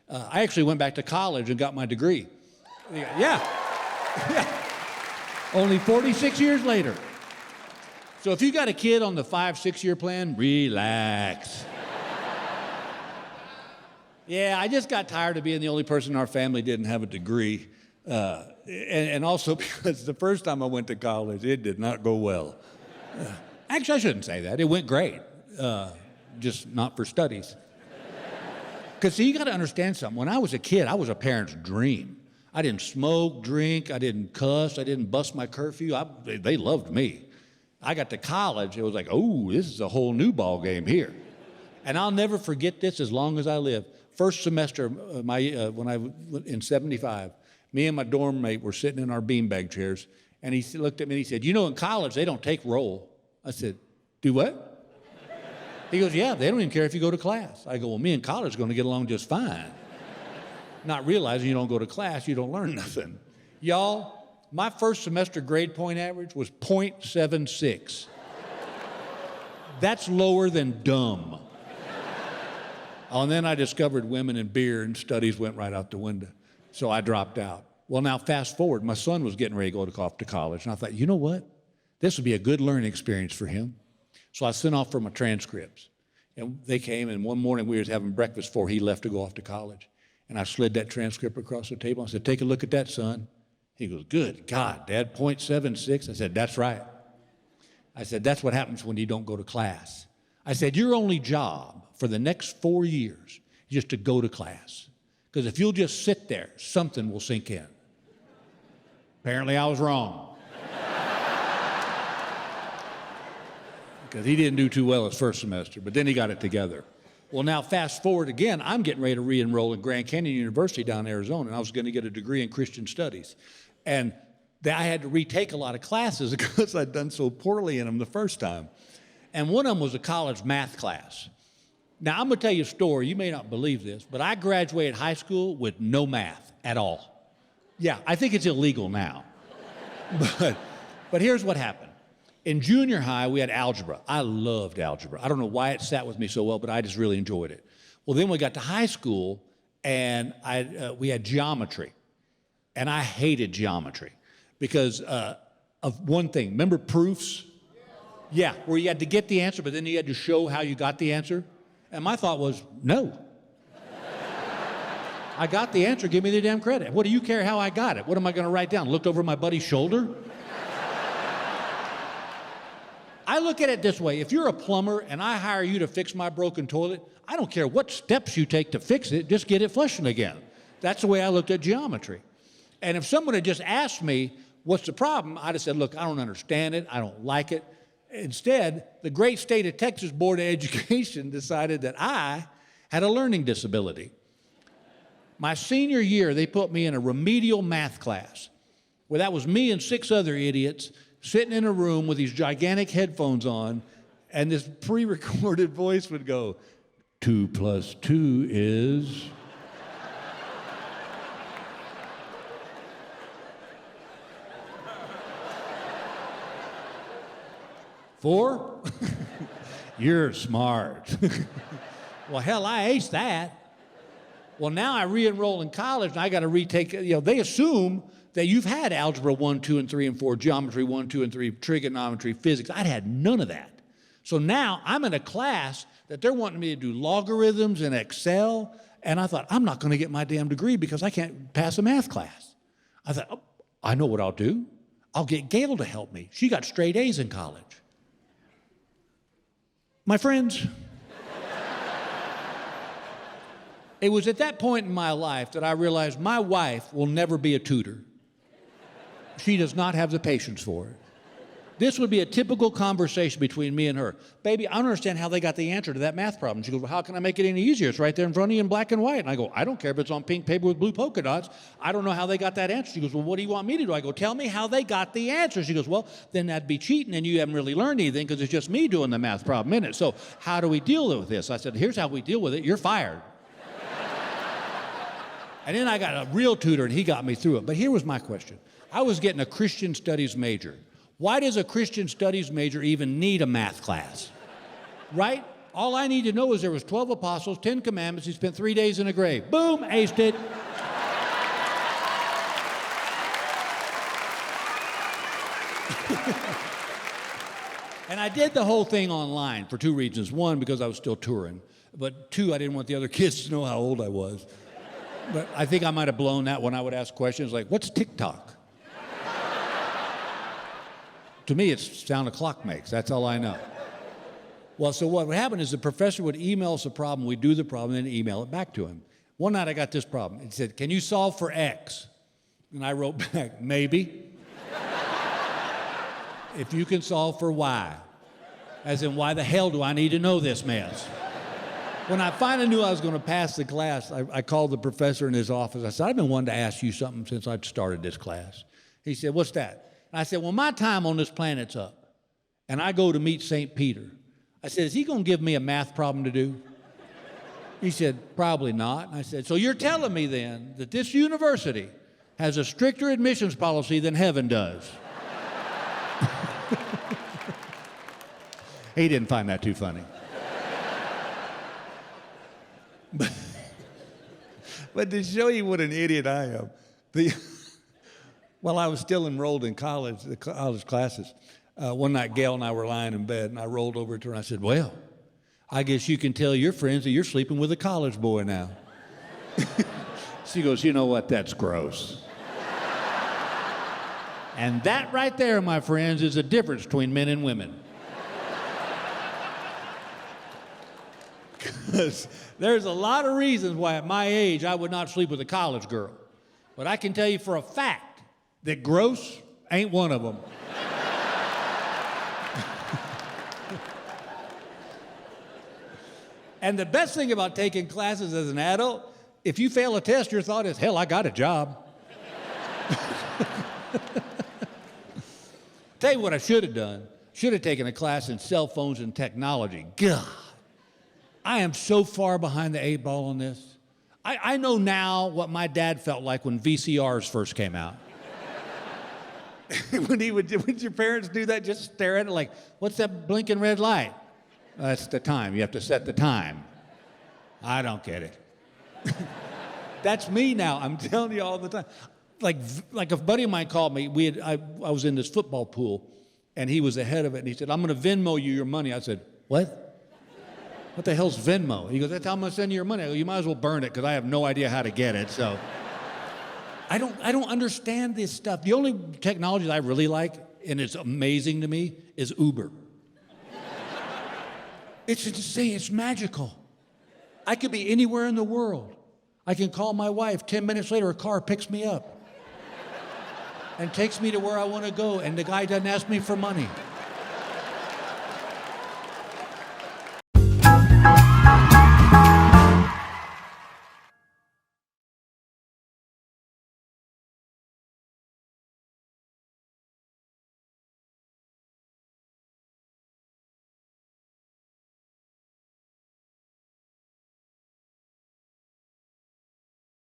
I actually went back to college and got my degree. Yeah. Yeah. Only 46 years later. So if you got a kid on the 5-6 year plan, relax. Yeah, I just got tired of being the only person in our family didn't have a degree. And also because the first time I went to college, it did not go well. Actually, I shouldn't say that. It went great, just not for studies. Because see, you got to understand something. When I was a kid, I was a parent's dream. I didn't smoke, drink, I didn't cuss, I didn't bust my curfew. They loved me. I got to college, it was like, oh, this is a whole new ball game here. And I'll never forget this as long as I live. First semester, when I was in 75, me and my dorm mate were sitting in our beanbag chairs, and he looked at me and he said, you know, in college, they don't take roll. I said, do what? He goes, yeah, they don't even care if you go to class. I go, well, me and college are going to get along just fine. Not realizing you don't go to class, you don't learn nothing. Y'all, my first semester grade point average was .76. That's lower than dumb. Oh, and then I discovered women and beer, and studies went right out the window. So I dropped out. Well, now fast forward, my son was getting ready to go off to college, and I thought, you know what? This would be a good learning experience for him. So I sent off for my transcripts. And they came, and one morning we were having breakfast before he left to go off to college. And I slid that transcript across the table. I said, take a look at that, son. He goes, good God, Dad, .76? I said, that's right. I said, that's what happens when you don't go to class. I said, your only job for the next 4 years is just to go to class. Because if you'll just sit there, something will sink in. Apparently I was wrong. Because he didn't do too well his first semester, but then he got it together. Well, now fast forward again, I'm getting ready to re-enroll in Grand Canyon University down in Arizona, and I was going to get a degree in Christian studies. And I had to retake a lot of classes because I'd done so poorly in them the first time. And one of them was a college math class. Now, I'm going to tell you a story. You may not believe this, but I graduated high school with no math at all. Yeah, I think it's illegal now. But here's what happened. In junior high, we had algebra. I loved algebra. I don't know why it sat with me so well, but I just really enjoyed it. Well, then we got to high school, and we had geometry. And I hated geometry because of one thing. Remember proofs? Yeah, where you had to get the answer, but then you had to show how you got the answer. And my thought was, no. I got the answer, give me the damn credit. What do you care how I got it? What am I going to write down? Looked over my buddy's shoulder? I look at it this way. If you're a plumber and I hire you to fix my broken toilet, I don't care what steps you take to fix it, just get it flushing again. That's the way I looked at geometry. And if someone had just asked me, what's the problem? I'd have said, look, I don't understand it. I don't like it. Instead, the great state of Texas Board of Education decided that I had a learning disability. My senior year, they put me in a remedial math class where that was me and 6 other idiots sitting in a room with these gigantic headphones on, and this pre-recorded voice would go, 2 + 2 is... Four? You're smart. Well, hell, I aced that. Well, now I re-enroll in college, and I got to retake, they assume that you've had algebra 1, 2, and 3, and 4, geometry 1, 2, and 3, trigonometry, physics. I'd had none of that. So now I'm in a class that they're wanting me to do logarithms and Excel, and I thought, I'm not going to get my damn degree because I can't pass a math class. I thought, oh, I know what I'll do. I'll get Gail to help me. She got straight A's in college. My friends, it was at that point in my life that I realized my wife will never be a tutor. She does not have the patience for it. This would be a typical conversation between me and her. Baby, I don't understand how they got the answer to that math problem. She goes, well, how can I make it any easier? It's right there in front of you in black and white. And I go, I don't care if it's on pink paper with blue polka dots. I don't know how they got that answer. She goes, well, what do you want me to do? I go, tell me how they got the answer. She goes, well, then that'd be cheating and you haven't really learned anything because it's just me doing the math problem in it. So how do we deal with this? I said, here's how we deal with it. You're fired. And then I got a real tutor and he got me through it. But here was my question. I was getting a Christian studies major. Why does a Christian studies major even need a math class? Right? All I need to know is there was 12 apostles, 10 commandments. He spent 3 days in a grave. Boom, aced it. And I did the whole thing online for 2 reasons. 1, because I was still touring. But 2, I didn't want the other kids to know how old I was. But I think I might have blown that when I would ask questions like, what's TikTok? To me, it's the sound a clock makes. That's all I know. Well, so what would happen is the professor would email us a problem. We'd do the problem and then email it back to him. One night I got this problem. It said, can you solve for X? And I wrote back, maybe. If you can solve for Y. As in, why the hell do I need to know this mess? When I finally knew I was going to pass the class, I called the professor in his office. I said, I've been wanting to ask you something since I started this class. He said, what's that? And I said, well, my time on this planet's up, and I go to meet St. Peter. I said, is he going to give me a math problem to do? He said, probably not. And I said, so you're telling me then that this university has a stricter admissions policy than heaven does? He didn't find that too funny. But to show you what an idiot I am, while I was still enrolled in college, the college classes, one night Gail and I were lying in bed, and I rolled over to her and I said, well, I guess you can tell your friends that you're sleeping with a college boy now. She goes, you know what, that's gross. And that right there, my friends, is the difference between men and women. Because there's a lot of reasons why at my age I would not sleep with a college girl. But I can tell you for a fact that gross ain't one of them. And the best thing about taking classes as an adult, if you fail a test, your thought is, hell, I got a job. Tell you what I should have done. Should have taken a class in cell phones and technology. God, I am so far behind the 8 ball on this. I know now what my dad felt like when VCRs first came out. Would your parents do that? Just stare at it like, what's that blinking red light? That's the time. You have to set the time. I don't get it. That's me now. I'm telling you all the time. Like a buddy of mine called me. I was in this football pool, and he was the head of it, and he said, I'm going to Venmo you your money. I said, what? What the hell's Venmo? He goes, that's how I'm going to send you your money. I go, you might as well burn it, because I have no idea how to get it, so. I don't understand this stuff. The only technology that I really like, and it's amazing to me, is Uber. It's insane. It's magical. I could be anywhere in the world. I can call my wife. 10 minutes later, a car picks me up and takes me to where I want to go, and the guy doesn't ask me for money.